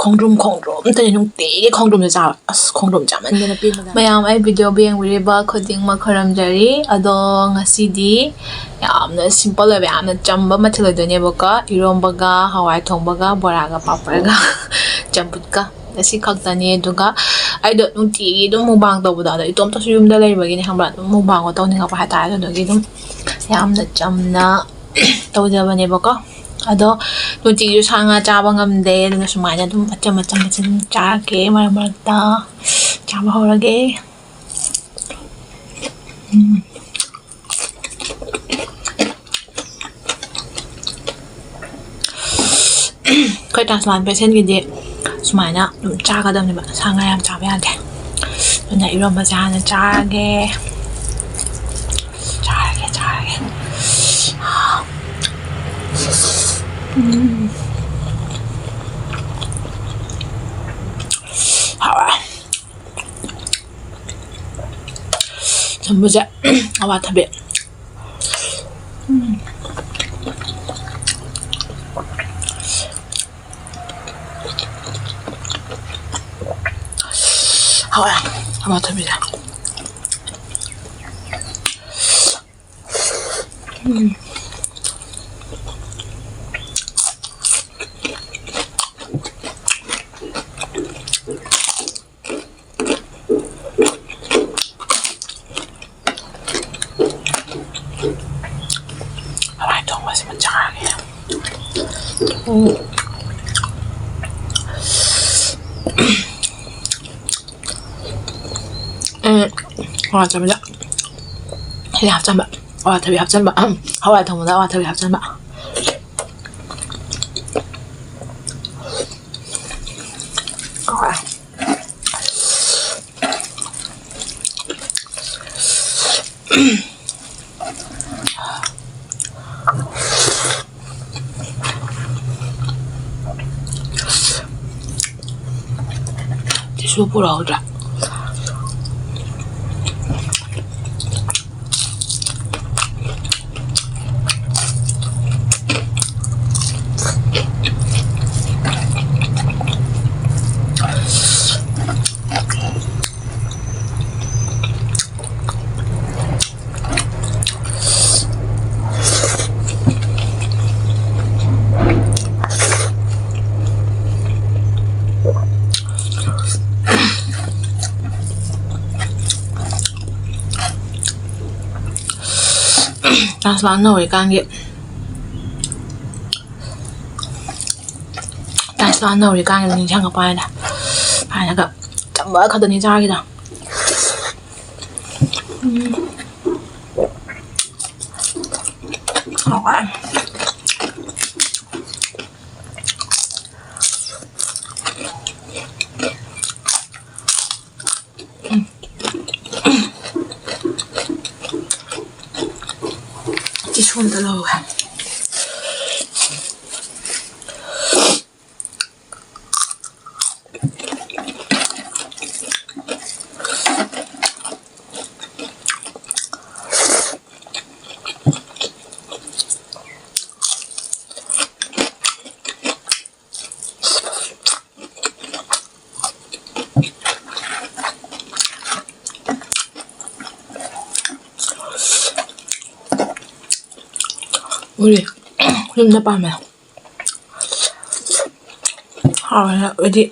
ꯈꯣꯡꯗ꯭ꯔꯨꯝ ꯇꯅꯤ ꯅꯨꯡꯇꯤꯒꯤ ꯈꯣꯡꯗ꯭ꯔꯨꯝꯁꯦ ꯆꯥꯕ ꯑꯁ ꯈꯣꯡꯗ꯭ꯔꯨꯝ ꯆꯥꯃꯟꯗꯅ ꯄꯦꯟꯕꯖꯥꯠꯅꯤ ꯃꯌꯥꯝ ꯑꯩ ꯚꯤꯗꯤꯑꯣ ꯌꯦꯡꯕꯤꯔꯤꯕ ꯈꯨꯗꯤꯡꯃꯛ ꯈꯨꯔꯨꯝꯖꯔꯤ ꯑꯗꯣ ꯉꯁꯤꯗꯤ ꯌꯥꯝꯅ ꯁꯤꯝꯄꯜ ꯑꯣꯏꯕ ꯌꯥꯝꯅ ꯆꯝꯕ ꯃꯊꯦꯜ ꯑꯣꯏꯗꯣꯏꯅꯦꯕꯀꯣ ꯏꯔꯣꯝꯕꯒ ꯍꯋꯥꯏ ꯊꯣꯡꯕꯒ ꯕꯣꯔꯥꯒ ꯄꯥꯄꯔꯒ ꯆꯝꯐꯨꯠꯀ ꯑꯁꯤ ꯈꯛꯇꯅꯤ ꯑꯗꯨꯒ ꯑꯩꯗꯣ ꯅꯨꯡꯇꯤꯒꯤ ꯑꯗꯨꯝ ꯃꯨꯛꯕꯥꯡ ꯇꯧꯕꯗꯣ ꯑꯗꯣ ꯏꯇꯣꯝꯇꯁꯨ ꯌꯨꯝꯗ ꯂꯩꯕꯒꯤꯅꯦ ꯈꯪꯕ꯭ꯔꯥ ꯑꯗꯨꯝ ꯃꯨꯛꯕꯥꯡꯒ ꯇꯧꯅꯤꯡꯉꯛꯄ ꯍꯥꯏꯇꯥꯔꯦ ꯑꯗꯨꯗꯨꯒꯤ ꯑꯗꯨꯝ ꯌꯥꯝꯅ ꯆꯝꯅ ꯇꯧꯖꯕꯅꯦꯕꯀꯣ ꯑꯗꯣ ꯅꯨꯡꯇꯤꯒꯤꯁꯨ ꯁꯥ ꯉꯥ ꯆꯥꯕ ꯉꯝꯗꯦ ꯑꯗꯨꯅ ꯁꯨꯃꯥꯏꯅ ꯑꯗꯨꯝ ꯑꯆꯝ ꯑꯗꯨꯝ ꯆꯥꯔꯒꯦ ꯃꯔꯛ ꯃꯔꯛꯇ ꯆꯥꯕ ꯍꯧꯔꯒꯦ ꯑꯩꯈꯣꯏ ꯇ꯭ꯔꯥꯟꯁꯄ꯭ꯂꯥꯟ ꯄꯦꯁꯦꯟꯒꯤꯗꯤ ꯁꯨꯃꯥꯏꯅ ꯑꯗꯨꯝ ꯆꯥꯒꯗꯕꯅꯦꯕ ꯁꯥ ꯉꯥ ꯌꯥꯝ ꯆꯥꯕ ꯌꯥꯗꯦ ꯑꯗꯨꯅ ꯏꯔꯣꯝꯕꯁꯦ ꯍꯥꯟꯅ ꯆꯥꯔꯒꯦ ꯍꯥꯎꯔꯦ ꯆꯝꯕꯁꯦ ꯑꯋꯥꯊꯕꯤ hawai sama tabinya hawai dong masih mencari ya hawai ini 합찬바 아와타비 합찬바 하와이 통보다 아와타비 합찬바 tisu pura udah transplant 나오니까는 transplant 나오니까는 인상가 봐야다. 아니가 정말 가더니 자기다. 손 들어와. 우리 좀 밤에 어디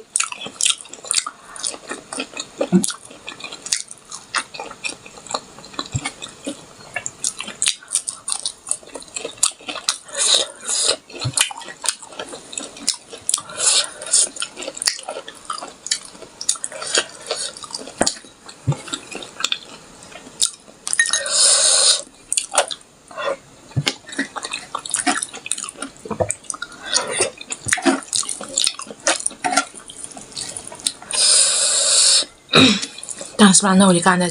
transplant 나오니까는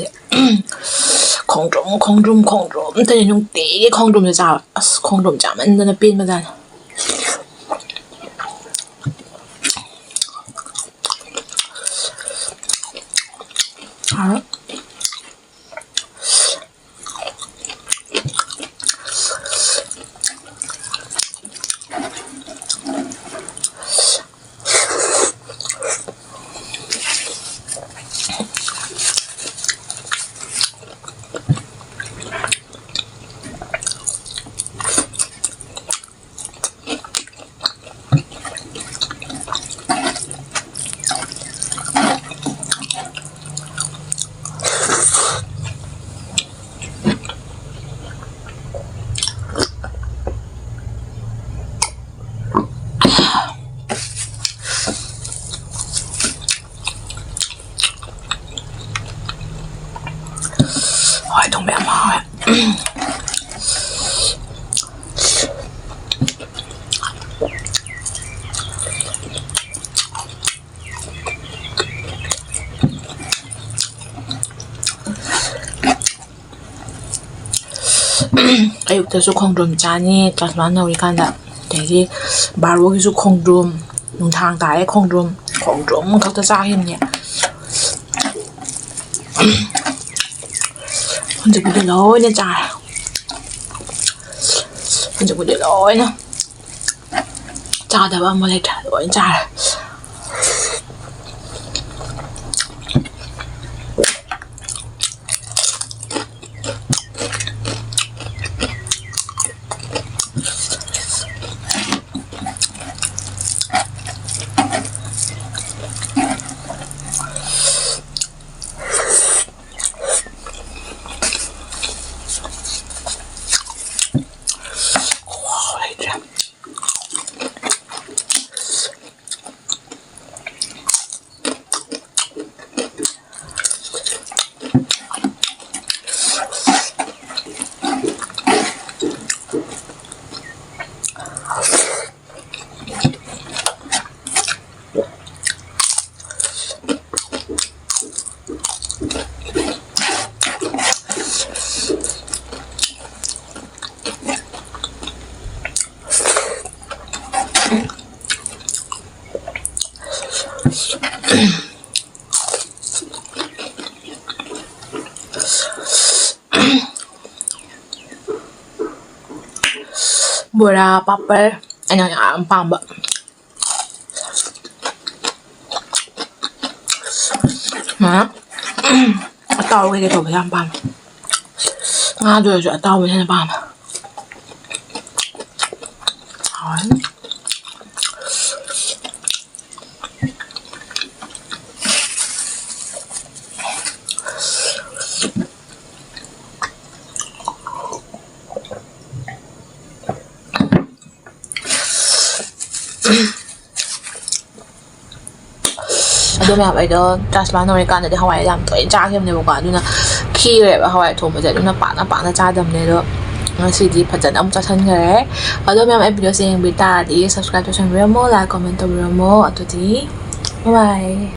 콩드름 tani nungtigi 콩드름을 짜 아스 콩드름 짜만드나 빈마잖아 ꯌꯥꯝ ꯍꯥꯎꯋꯦ ꯑꯌꯨꯛꯇꯁꯨ ꯈꯣꯡꯗ꯭ꯔꯨꯝ ꯆꯥꯅꯤ ꯇ꯭ꯔꯥꯟꯁꯄ꯭ꯂꯥꯟ ꯇꯧꯔꯤꯀꯥꯟꯗ ꯑꯗꯒꯤ ꯕꯥꯔꯣꯒꯤꯁꯨ ꯈꯣꯡꯗ꯭ꯔꯨꯝ ꯅꯨꯡꯊꯥꯡ ꯇꯥꯔꯦ ꯈꯣꯡꯗ꯭ꯔꯨꯝ ꯈꯛꯇ ꯆꯥꯈꯤꯕꯅꯦ ꯍꯧꯖꯤꯛꯄꯨꯗꯤ ꯂꯣꯏꯅ ꯆꯥꯔꯦ ꯍꯧꯖꯤꯛꯄꯨꯗꯤ ꯂꯣꯏꯅ ꯆꯥꯗꯕ ꯑꯃ ꯂꯩꯇ꯭ꯔꯦ ꯂꯣꯏꯅ ꯆꯥꯔꯦ ꯕꯣꯔꯥ ꯄꯥꯄꯔ ꯑꯩꯅ ꯌꯥꯝ ꯄꯥꯝꯕ ꯑꯇꯥꯎꯕ ꯀꯩꯀꯩ ꯇꯧꯕ ꯌꯥꯝ ꯄꯥꯝꯃꯦ ꯉꯥꯗ ꯑꯣꯏꯔꯁꯨ ꯑꯇꯥꯎꯕ ꯍꯦꯟꯅ ꯄꯥꯝꯃꯦ ꯑꯗꯣ ꯃꯌꯥꯝ ꯑꯩꯗꯣ ꯇ꯭ꯔꯥꯟꯁꯄ꯭ꯂꯥꯟ ꯇꯧꯔꯤꯀꯥꯟꯗꯗꯤ ꯍꯋꯥꯏ ꯌꯥꯝ ꯇꯣꯏꯅ ꯆꯥꯈꯤꯕꯅꯦꯕꯀꯣ ꯑꯗꯨꯅ ꯈꯤꯔꯦꯕ ꯍꯋꯥꯏ ꯊꯣꯡꯕꯁꯦ ꯑꯗꯨꯅ ꯄꯥꯛꯅ ꯆꯥꯗꯕꯅꯦ ꯑꯗꯣ ꯉꯁꯤꯗꯤ ꯐꯖꯅ ꯑꯃꯨꯛ ꯆꯥꯁꯟꯈꯔꯦ ꯑꯗꯣ ꯃꯌꯥꯝ ꯑꯩ ꯚꯤꯗꯤꯑꯣꯁꯦ ꯌꯦꯡꯕꯤ ꯇꯥꯔꯗꯤ ꯁꯕꯁꯀ꯭ꯔꯥꯏꯕ ꯇꯧꯁꯟꯕꯤꯔꯝꯃꯣ ꯂꯥꯏꯛ ꯀꯣꯃꯦꯟ ꯇꯧꯕꯤꯔꯝꯃꯣ ꯑꯗꯨꯗꯤ ꯕꯥꯏ